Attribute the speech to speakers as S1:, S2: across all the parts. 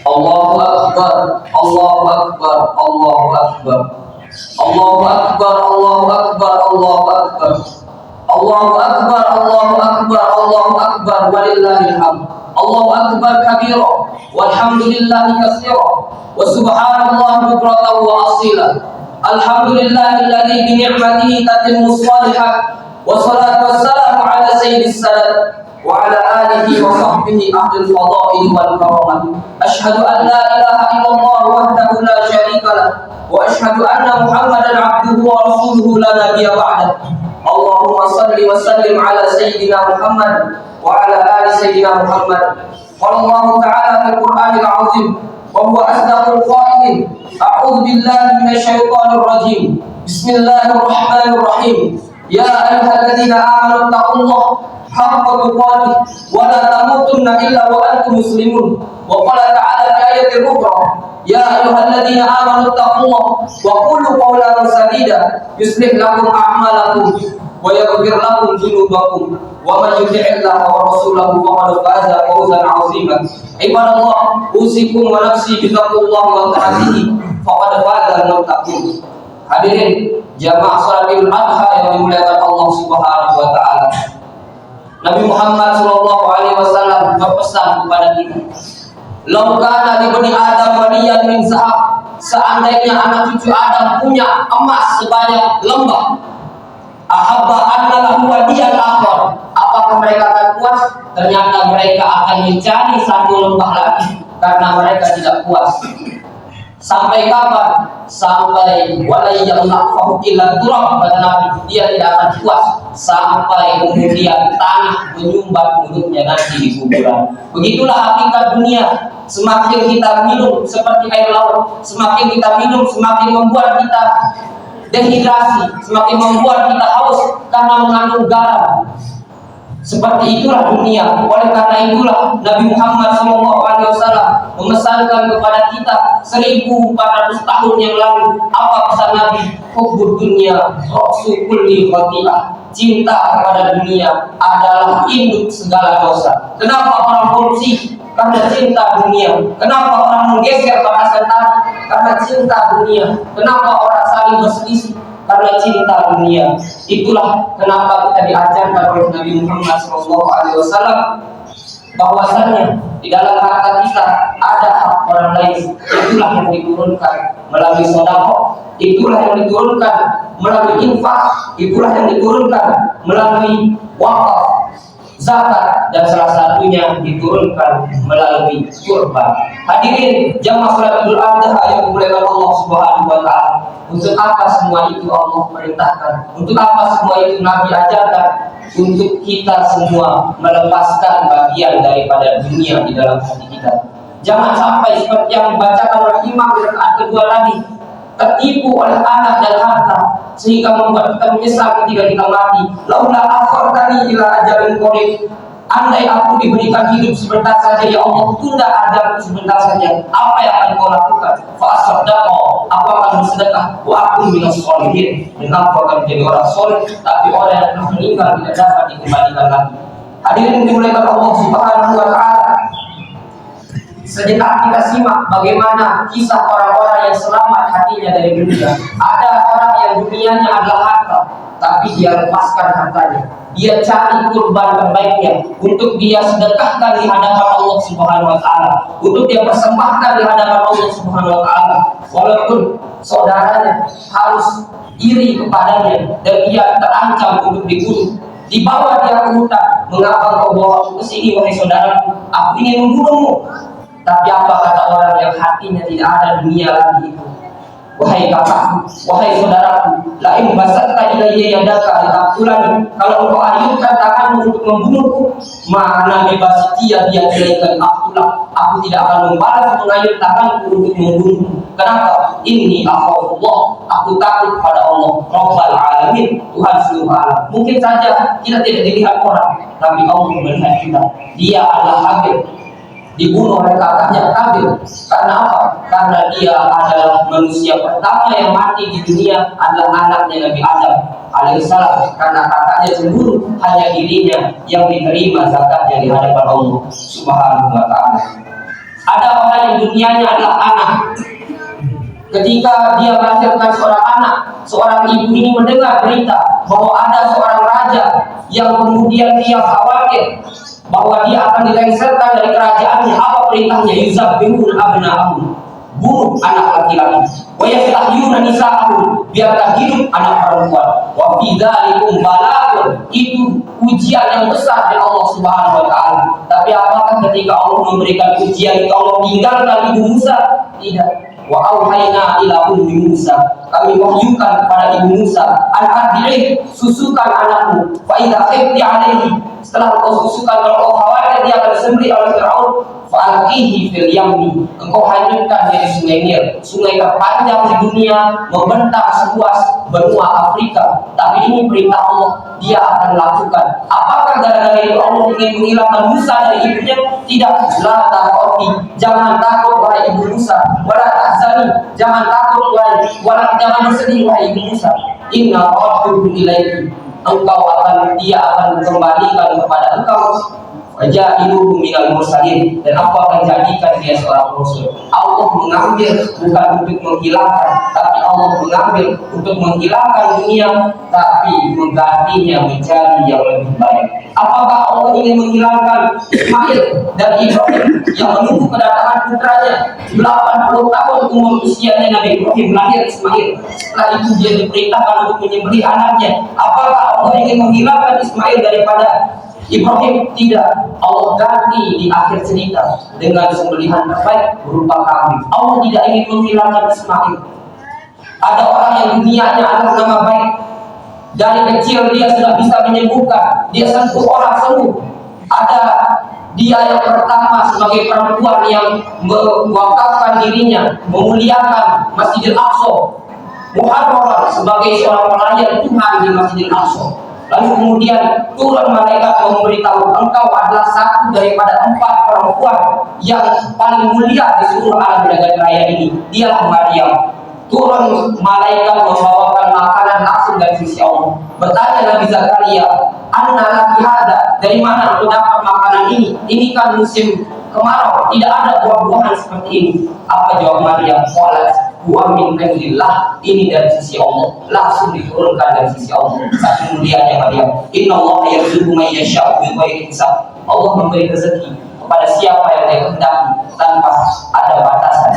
S1: Allahu Akbar, Allahu Akbar, Allahu Akbar, Allahu Akbar, Allahu Akbar, Allahu Akbar, Allahu Akbar, Allahu Akbar, Allahu Akbar, walillahil hamd. Allahu Akbar kabira, walhamdulillahi katsira, wa subhanallahi bukratan wa asila. Alhamdulillahilladzi bi ni'matihi tatimmu shalihat, wa salatu wassalamu ala sayyidis sadat wa ala alihi wa sahbihi ahlil fadail wal karamat. Asyhadu an la ilaha illallah wahdahu la syarika lah, wa asyhadu anna Muhammadan abduhu wa rasuluhu la nabiyya ba'dah. Allahumma salli wa sallim ala sayyidina Muhammad wa ala ali sayyidina Muhammad. Qala Allah ta'ala fil Qur'anil 'azim wa huwa asdaqul qailin. A'udzu billahi minasy syaithanir rajim. Bismillahirrahmanirrahim. Ya ayyuhalladzina amanu taqullaha haqqa tuqatih wa la tamutunna illa wa antum muslimun. Wa qala ta'ala fi ayatin ukhra, ya ayyuhalladzina amanu taqullaha wa qulu qawlan sadida yuslih lakum a'malakum wa yaghfir lakum dhunubakum wa man yuti'illaha wa rasulahu faqad faza fawzan 'azima. Ibadallah, usikum wa nafsi bi taqwallahi wa ta'atihi faqad faza al-muttaqun. Hadirin jamaah salat Idul Adha yang dimuliakan Allah Subhanahu wa taala. Nabi Muhammad sallallahu alaihi wasallam berpesan kepada kita, "Lau kana li bani Adam waliyan min zahab." Seandainya anak cucu Adam punya emas sebanyak lembah, ahabba anna lahu waliyan akhar, apakah mereka akan puas? Ternyata mereka akan mencari satu lembah lagi karena mereka tidak puas. Sampai kapan? Sampai walayyallahu illa turab, kata Nabi, dia tidak akan puas sampai kemudian tanah menyumbat mulutnya nanti di kuburan. Begitulah hakikat dunia. Semakin kita minum seperti air laut, semakin kita minum semakin membuat kita dehidrasi, semakin membuat kita haus karena mengandung garam. Seperti itulah dunia. Oleh karena itulah Nabi Muhammad SAW memesankan kepada kita 1400 tahun yang lalu. Apa pesan Nabi? Hubbud dunya ra'su kulli khati'ah. Cinta kepada dunia adalah induk segala dosa. Kenapa orang korupsi? Karena cinta dunia. Kenapa orang menggeser batasan tanah? Karena cinta dunia. Kenapa orang saling berselisih? Karena cinta dunia. Itulah kenapa kita diajarkan oleh Nabi Muhammad SAW bahwasannya di dalam harta kita ada hak orang lain. Itulah yang diturunkan melalui sedekah, itulah yang diturunkan melalui infak, itulah yang diturunkan melalui wakaf, zakat, dan salah satunya diturunkan melalui kurban. Hadirin jamaah salat Idul Adha yang dimuliakan Allah Subhanahu wa taala. Untuk apa semua itu Allah perintahkan? Untuk apa semua itu Nabi ajarkan? Untuk kita semua melepaskan bagian daripada dunia di dalam hati kita. Jangan sampai seperti yang dibacakan oleh imam di rakaat kedua tadi, tertipu oleh anak dan harta sehingga membuat kita menyesal ketika kita mati. Laula akhartani ila ajalin qarib. Andai aku diberikan hidup sebentar saja, ya Allah, tunda ajalku sebentar saja. Apa yang akan kau lakukan? Fa asaddaqa, aku akan bersedekah. Wa aku minas sholihin, dan aku akan menjadi orang soleh. Tapi orang yang telah meninggal tidak dapat dikembalikan lagi. Hadirin dimuliakan Allah Subhanahu wa taala. Sejenak kita simak bagaimana kisah orang-orang yang selamat hatinya dari dunia. Ada orang yang dunianya adalah harta, tapi dia lepaskan hartanya. Dia cari kurban terbaiknya untuk dia sedekahkan di hadapan Allah Subhanahu wa taala, untuk dia persembahkan di hadapan Allah Subhanahu wa taala. Walaupun saudaranya harus iri kepadanya dan dia terancam untuk dibunuh, dibawa dia ke hutan. Mengapa kau bawa aku ke sini, wahai saudaraku? Aku ingin membunuhmu. Tapi apa kata orang yang hatinya tidak ada dunia lagi itu? Wahai kakakku, wahai saudaraku, la in basatta ilayya yadaka litaqtulani, kalau engkau ayunkan tanganmu untuk membunuhku, maka bebasitia dia ilaika litaqtulah, aku tidak akan membalas mengayun tanganku untuk membunuhmu. Kenapa? Inni akhafullah, aku takut pada Allah Rabbal alamin, Tuhan seluruh alam. Mungkin saja kita tidak dilihat orang, tapi Allah melihat kita. Dia adalah Habil, dibunuh oleh kakaknya Kabil. Karena apa? Karena dia adalah manusia pertama yang mati di dunia, adalah anaknya Nabi Adam alaihissalam. Karena kakaknya cemburu, hanya dirinya yang diterima zakatnya di hadapan Allah Subhanahu wa taala. Ada orang yang dunianya adalah anak. Ketika dia melahirkan seorang anak, seorang ibu ini mendengar berita bahwa ada seorang raja yang kemudian dia khawatir bahwa dia akan dilengsarkan dari kerajaannya. Apa perintahnya? Yuzabbihun abna'ahum, bunuh anak laki-laki, wa yastahyuna nisa'ahum, biarkan hidup anak perempuan. Wa fi dzalikum balagun, itu ujian yang besar dari Allah Subhanahu wa taala. Tapi apakah ketika Allah memberikan ujian itu Allah tinggalkan ibu Musa? Tidak. Wa auhayna ila ummi Musa, kami wahyukan kepada ibu Musa, an ardi'ih, susukan anakmu, fa idza khifti alaihi, setelah kau susukan, kalau kau khawatir dia akan disembelih oleh Firaun, fa alqihi fil yammi, engkau hanyutkan dia di sungai Nil, sungai terpanjang di dunia, membentang seluas benua Afrika. Tapi ini perintah Allah, dia akan lakukan. Apakah gara-gara itu Allah ingin menghilangkan Musa dari ibunya? Tidak. La takhoti, jangan takut wahai ibu Musa, wala tahzani, jangan takut wala jangan bersedih wahai ibu Musa. Inna radduhu ilaiki, dia akan kembalikan kepada engkau. Waja'iluhu minal mursalin, dan aku akan jadikan dia seorang rasul. Allah mengambil bukan untuk menghilangkan, tapi Allah mengambil untuk menghilangkan dunia, tapi menggantinya menjadi yang lebih baik. Apakah Allah ingin menghilangkan Ismail dan Ibrahim yang menunggu kedatangan putranya 80 tahun umur usianya Nabi Ibrahim, lahir Ismail. Setelah itu dia diperintahkan untuk menyembelih anaknya. Apakah Allah ingin menghilangkan Ismail daripada Ibrahim? Tidak. Allah ganti di akhir cerita dengan sembelihan terbaik berupa kambing. Allah tidak ingin menghilangkan Ismail. Ada orang yang dunianya adalah nama baik, dari kecil dia sudah bisa menyembuhkan, dia sentuh orang sembuh. Ada dia yang pertama sebagai perempuan yang mewakafkan dirinya, memuliakan Masjidil Aqsa, Muharram sebagai seorang pelayan Tuhan di Masjidil Aqsa. Lalu kemudian turun malaikat memberitahu, engkau adalah satu daripada 4 perempuan yang paling mulia di seluruh alam jagat raya ini. Dialah Maryam. Turun malaikat membawakan makanan langsung dari sisi Allah. Bertanya Nabi Zakaria, anna laki hada, dari mana engkau dapat makanan ini? Ini kan musim kemarau, tidak ada buah-buahan seperti ini. Apa jawab Maryam? Qalat wa min indillah, ini dari sisi Allah, langsung diturunkan dari sisi Allah. Saking mulianya Maryam. Inna Allah yarzuqu man yasha'u bighairi hisab, Allah memberi rezeki kepada siapa yang dia kehendaki tanpa ada batasan.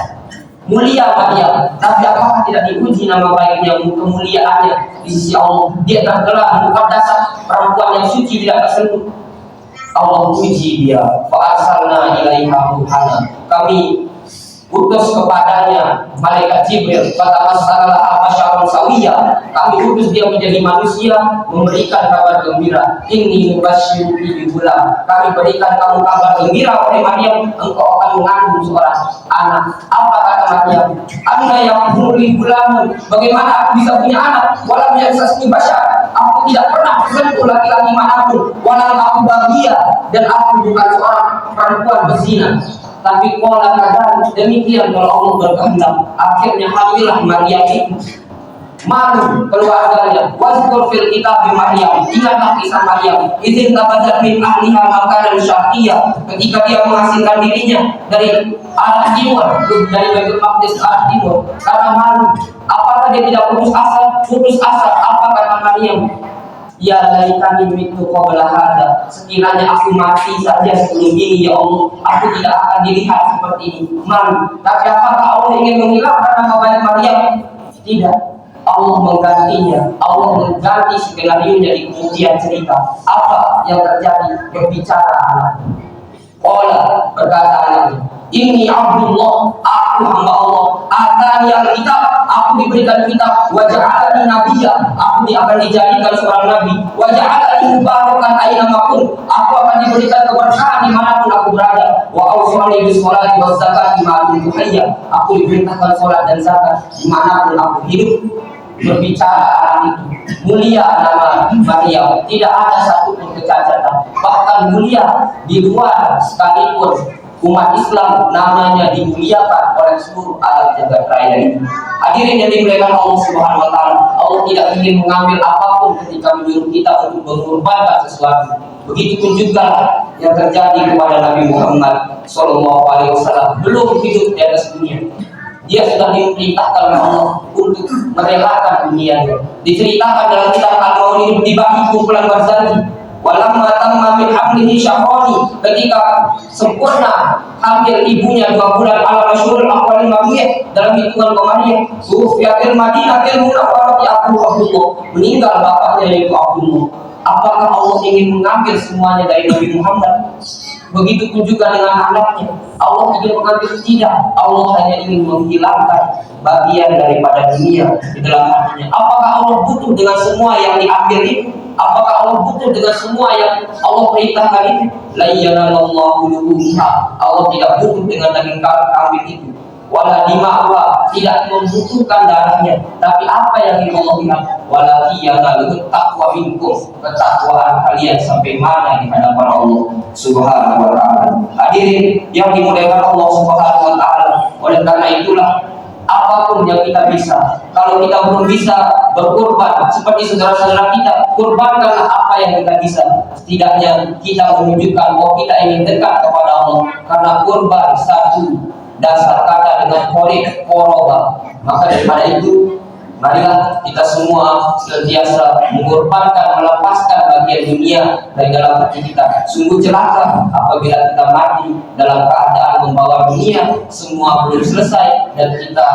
S1: Mulia Maryam, tapi apakah tidak diuji nama baiknya, kemuliaannya di sisi Allah? Dia tergelar muqaddasah, perempuan yang suci tidak tersentuh. Allah uji dia. Fa arsalna ilaiha ruhana, kami utus kepadanya malaikat Jibril, fatamassalaha basyaran sawiyya, kami utus dia menjadi manusia, memberikan kabar gembira. Inni mubasysyiruki bi ghulam, kami berikan kamu kabar gembira wahai Maryam, engkau akan mengandung seorang anak. Apa kata Maryam? Anna yakunu li ghulamun, bagaimana aku bisa punya anak? Walam yamsasni basyar, aku tidak pernah bersentuh laki-laki manapun. Walam aku bahagia, dan aku bukan seorang perempuan berzina. Tapi pola kadang demikian kalau Allah berkehendak. Akhirnya hamillah Maryam itu. Malu keluarganya. Wazkur fil kitab Maryam, ingatlah kisah Maryam. Izin tabadat min ahliha makanan syarqiyah, ketika dia menghasilkan dirinya dari arah timur, dari Baitul Maqdis ke arah timur, karena malu. Apakah dia tidak putus asa? Putus asa. Apa kata Maryam? Ya laitani mitu qabla hada, sekiranya aku mati saja sebelum ini ya Allah, aku tidak akan dilihat seperti ini. Malu. Tapi apakah Allah ingin menghilangkan nama baik Maryam? Tidak. Allah menggantinya. Allah mengganti skenario-nya di kemudian cerita. Apa yang terjadi? Berbicara anak. Qala, berkata anaknya, ini Abdullah, aku hamba Allah. Atani al-kitab, aku diberikan kitab. Wa ja'alani nabiyya, aku akan dijadikan seorang nabi. Wa ja'alani mubarakan aina makun, aku akan diberikan keberkahan dimanapun aku berada. Wa awsani bis sholati waz zakati ma kuntu hayya, aku diperintahkan salat dan zakat dimanapun aku hidup. Berbicara anak itu mulia nama Maryam, tidak ada satupun kecacatan, bahkan mulia di luar sekalipun umat Islam namanya dimuliakan oleh seluruh alam jagat raya ini. Hadirin yang dimuliakan Allah Subhanahu wa taala, Allah tidak ingin mengambil apapun ketika menyuruh kita untuk mengorbankan sesuatu. Begitupun juga yang terjadi kepada Nabi Muhammad Sallallahu Alaihi Wasallam, belum hidup di atas dunia. Dia sudah diperintahkan oleh Allah untuk merelakan dunianya. Diceritakan dalam kitab Al-Maulid dibagi kumpulan Barzanji. Walamma tamma min hamlihi syahrani, ketika sempurna hamil ibunya 2 bulan ala masyhurul aqwal Imamiyah dalam hitungan Qamariyah, sufiyatil Madinatil Munawwarati Abdullah, meninggal bapaknya yaitu Abdullah. Apakah Allah ingin mengambil semuanya dari Nabi Muhammad? Begitupun juga dengan anaknya. Allah ingin mengambil, tidak. Allah hanya ingin menghilangkan bagian daripada dunia di dalam hatinya. Apakah Allah butuh dengan semua yang diambil itu? Apakah Allah butuh dengan semua yang Allah perintahkan itu? La yanalallahu luhumha. Allah tidak butuh dengan daging kambing itu. Wala dima'wa, tidak membutuhkan darahnya. Tapi apa yang Allah lihat? Wala yanalu taqwa minkum, ketakwaan kalian sampai mana di hadapan Allah Subhanahu wa taala. Hadirin yang dimuliakan Allah Subhanahu wa taala. Oleh karena itulah, apapun yang kita bisa, kalau kita belum bisa berkorban seperti saudara-saudara kita, korbankanlah apa yang kita bisa. Setidaknya kita menunjukkan bahwa kita ingin dekat kepada Allah, karena korban satu dasar kata dengan qoroba. Maka daripada itu, marilah kita semua senantiasa mengorbankan, melepaskan bagian dunia dari dalam hati kita. Sungguh celaka apabila kita mati dalam keadaan membawa dunia semua belum selesai dan kita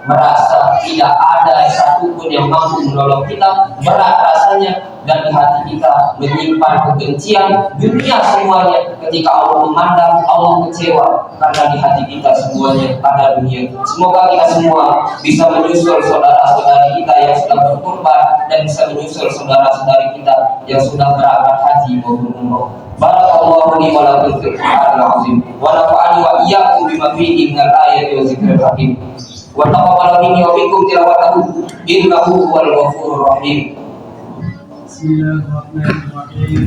S1: merasa tidak ada satupun yang mampu menolong kita. Berat rasanya, dan di hati kita menyimpan kebencian dunia semuanya. Ketika Allah memandang, Allah kecewa karena di hati kita semuanya ada dunia. Semoga kita semua bisa menyusul saudara-saudari kita yang sudah berkorban, dan bisa menyusul saudara-saudari kita yang sudah berangkat haji maupun umroh. Barakallahu li wa lakum fil Qur'anil azim wa nafa'ani wa iyyakum bima fihi minal ayati wa dzikril hakim. Wa taqabbal minni wa minkum tilawatahu innahu huwal ghafurur rahim. Bismillahirrahmanirrahim.